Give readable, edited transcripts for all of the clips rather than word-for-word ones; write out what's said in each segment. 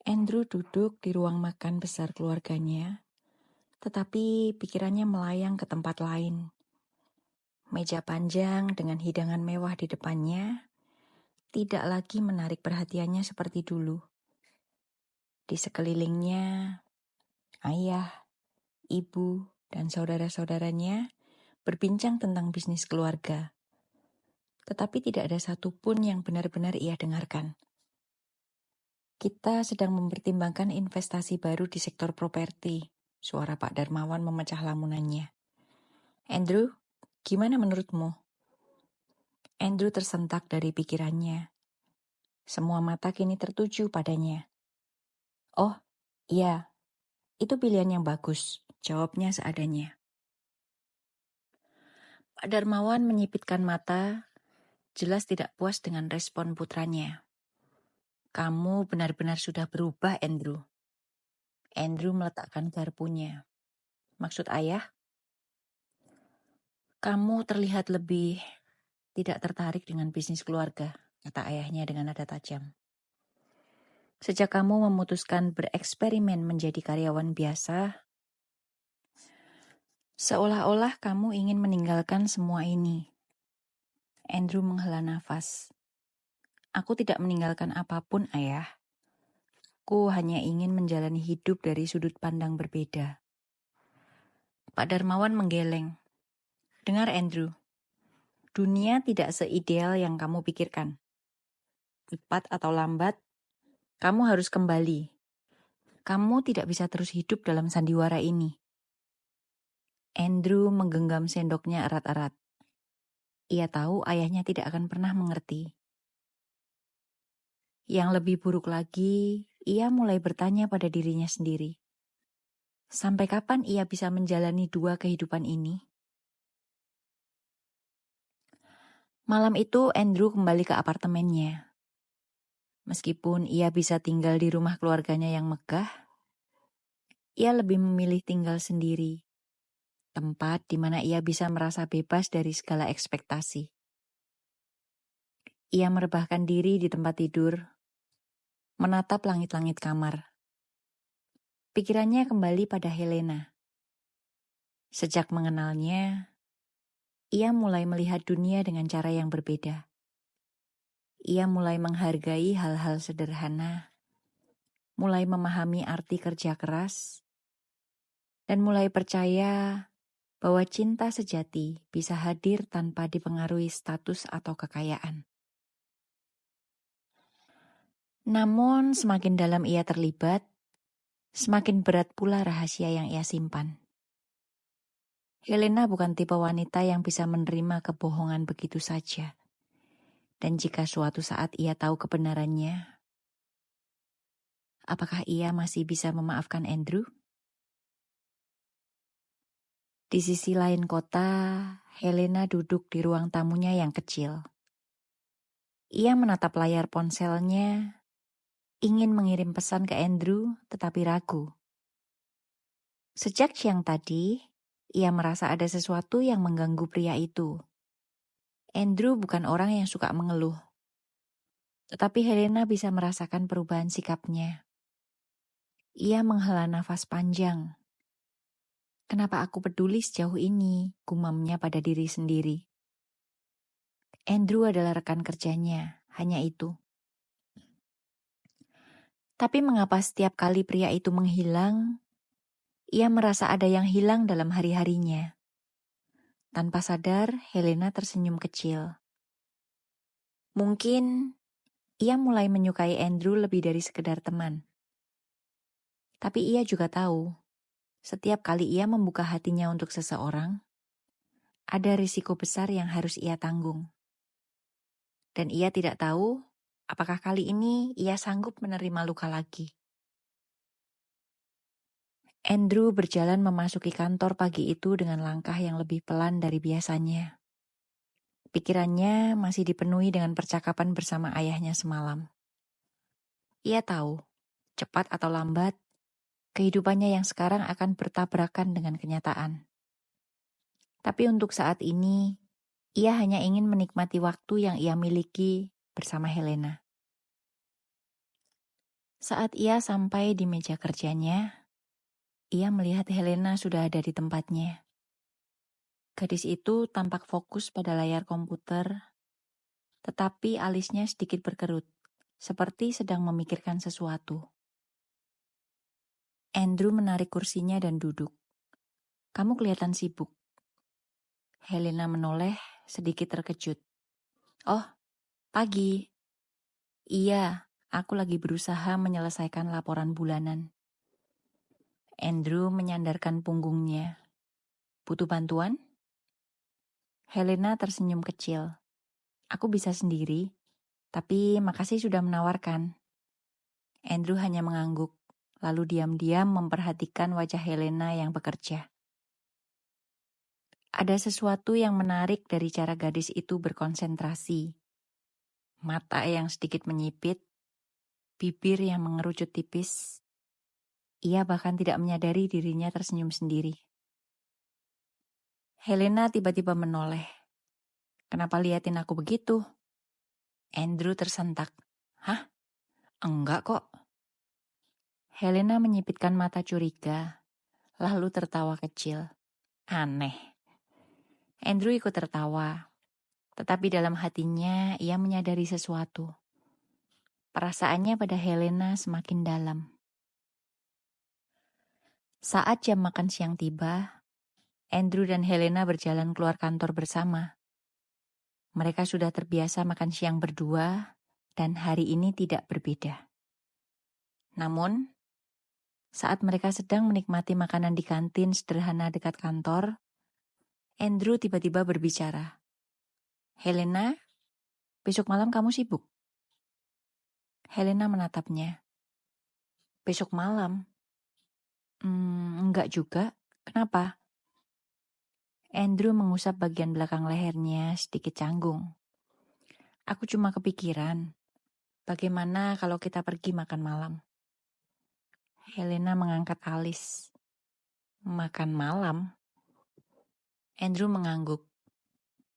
Andrew duduk di ruang makan besar keluarganya, tetapi pikirannya melayang ke tempat lain. Meja panjang dengan hidangan mewah di depannya tidak lagi menarik perhatiannya seperti dulu. Di sekelilingnya, ayah, ibu, dan saudara-saudaranya berbincang tentang bisnis keluarga. Tetapi tidak ada satupun yang benar-benar ia dengarkan. Kita sedang mempertimbangkan investasi baru di sektor properti. Suara Pak Darmawan memecah lamunannya. Andrew, gimana menurutmu? Andrew tersentak dari pikirannya. Semua mata kini tertuju padanya. Oh, iya, itu pilihan yang bagus, jawabnya seadanya. Pak Darmawan menyipitkan mata, jelas tidak puas dengan respon putranya. Kamu benar-benar sudah berubah, Andrew. Andrew meletakkan garpunya. Maksud ayah? Kamu terlihat lebih tidak tertarik dengan bisnis keluarga, kata ayahnya dengan nada tajam. Sejak kamu memutuskan bereksperimen menjadi karyawan biasa, seolah-olah kamu ingin meninggalkan semua ini. Andrew menghela nafas. Aku tidak meninggalkan apapun, ayah. Aku hanya ingin menjalani hidup dari sudut pandang berbeda. Pak Darmawan menggeleng. Dengar, Andrew. Dunia tidak seideal yang kamu pikirkan. Cepat atau lambat, kamu harus kembali. Kamu tidak bisa terus hidup dalam sandiwara ini. Andrew menggenggam sendoknya erat-erat. Ia tahu ayahnya tidak akan pernah mengerti. Yang lebih buruk lagi, ia mulai bertanya pada dirinya sendiri. Sampai kapan ia bisa menjalani dua kehidupan ini? Malam itu Andrew kembali ke apartemennya. Meskipun ia bisa tinggal di rumah keluarganya yang megah, ia lebih memilih tinggal sendiri. Tempat di mana ia bisa merasa bebas dari segala ekspektasi. Ia merebahkan diri di tempat tidur, menatap langit-langit kamar. Pikirannya kembali pada Helena. Sejak mengenalnya, ia mulai melihat dunia dengan cara yang berbeda. Ia mulai menghargai hal-hal sederhana, mulai memahami arti kerja keras, dan mulai percaya bahwa cinta sejati bisa hadir tanpa dipengaruhi status atau kekayaan. Namun semakin dalam ia terlibat, semakin berat pula rahasia yang ia simpan. Helena bukan tipe wanita yang bisa menerima kebohongan begitu saja. Dan jika suatu saat ia tahu kebenarannya, apakah ia masih bisa memaafkan Andrew? Di sisi lain kota, Helena duduk di ruang tamunya yang kecil. Ia menatap layar ponselnya, ingin mengirim pesan ke Andrew tetapi ragu. Sejak siang tadi, ia merasa ada sesuatu yang mengganggu pria itu. Andrew bukan orang yang suka mengeluh. Tetapi Helena bisa merasakan perubahan sikapnya. Ia menghela nafas panjang. Kenapa aku peduli sejauh ini, gumamnya pada diri sendiri. Andrew adalah rekan kerjanya, hanya itu. Tapi mengapa setiap kali pria itu menghilang, ia merasa ada yang hilang dalam hari-harinya. Tanpa sadar, Helena tersenyum kecil. Mungkin ia mulai menyukai Andrew lebih dari sekedar teman. Tapi ia juga tahu, setiap kali ia membuka hatinya untuk seseorang, ada risiko besar yang harus ia tanggung. Dan ia tidak tahu apakah kali ini ia sanggup menerima luka lagi. Andrew berjalan memasuki kantor pagi itu dengan langkah yang lebih pelan dari biasanya. Pikirannya masih dipenuhi dengan percakapan bersama ayahnya semalam. Ia tahu, cepat atau lambat, kehidupannya yang sekarang akan bertabrakan dengan kenyataan. Tapi untuk saat ini, ia hanya ingin menikmati waktu yang ia miliki bersama Helena. Saat ia sampai di meja kerjanya, ia melihat Helena sudah ada di tempatnya. Gadis itu tampak fokus pada layar komputer, tetapi alisnya sedikit berkerut, seperti sedang memikirkan sesuatu. Andrew menarik kursinya dan duduk. "Kamu kelihatan sibuk." Helena menoleh, sedikit terkejut. "Oh, pagi." "Iya, aku lagi berusaha menyelesaikan laporan bulanan." Andrew menyandarkan punggungnya. "Butuh bantuan?" Helena tersenyum kecil. "Aku bisa sendiri, tapi makasih sudah menawarkan." Andrew hanya mengangguk, lalu diam-diam memperhatikan wajah Helena yang bekerja. Ada sesuatu yang menarik dari cara gadis itu berkonsentrasi. Mata yang sedikit menyipit, bibir yang mengerucut tipis. Ia bahkan tidak menyadari dirinya tersenyum sendiri. Helena tiba-tiba menoleh. "Kenapa liatin aku begitu?" Andrew tersentak. "Hah? Enggak kok." Helena menyipitkan mata curiga, lalu tertawa kecil. "Aneh." Andrew ikut tertawa, tetapi dalam hatinya ia menyadari sesuatu. Perasaannya pada Helena semakin dalam. Saat jam makan siang tiba, Andrew dan Helena berjalan keluar kantor bersama. Mereka sudah terbiasa makan siang berdua, dan hari ini tidak berbeda. Namun, saat mereka sedang menikmati makanan di kantin sederhana dekat kantor, Andrew tiba-tiba berbicara. "Helena, besok malam kamu sibuk?" Helena menatapnya. "Besok malam?" Enggak juga. Kenapa?" Andrew mengusap bagian belakang lehernya sedikit canggung. "Aku cuma kepikiran, bagaimana kalau kita pergi makan malam?" Helena mengangkat alis. "Makan malam?" Andrew mengangguk.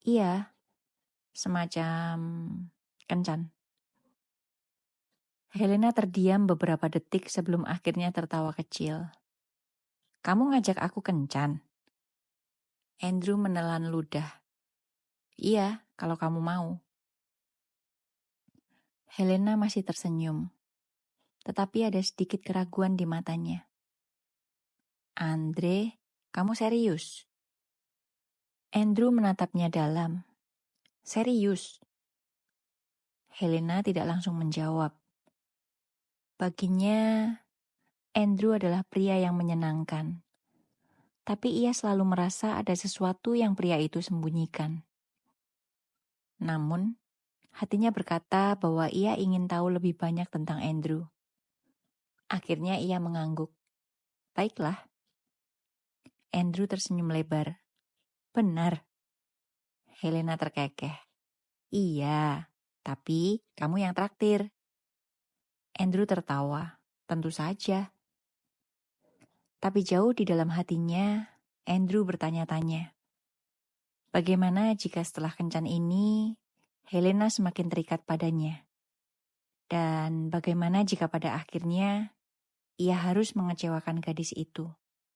"Iya, semacam kencan." Helena terdiam beberapa detik sebelum akhirnya tertawa kecil. "Kamu ngajak aku kencan?" Andrew menelan ludah. "Iya, kalau kamu mau." Helena masih tersenyum, tetapi ada sedikit keraguan di matanya. "Andre, kamu serius?" Andrew menatapnya dalam. "Serius?" Helena tidak langsung menjawab. Baginya, Andrew adalah pria yang menyenangkan. Tapi ia selalu merasa ada sesuatu yang pria itu sembunyikan. Namun, hatinya berkata bahwa ia ingin tahu lebih banyak tentang Andrew. Akhirnya ia mengangguk. "Baiklah." Andrew tersenyum lebar. "Benar." Helena terkekeh. "Iya, tapi kamu yang traktir." Andrew tertawa. "Tentu saja." Tapi jauh di dalam hatinya, Andrew bertanya-tanya. Bagaimana jika setelah kencan ini, Helena semakin terikat padanya? Dan bagaimana jika pada akhirnya ia harus mengecewakan gadis itu?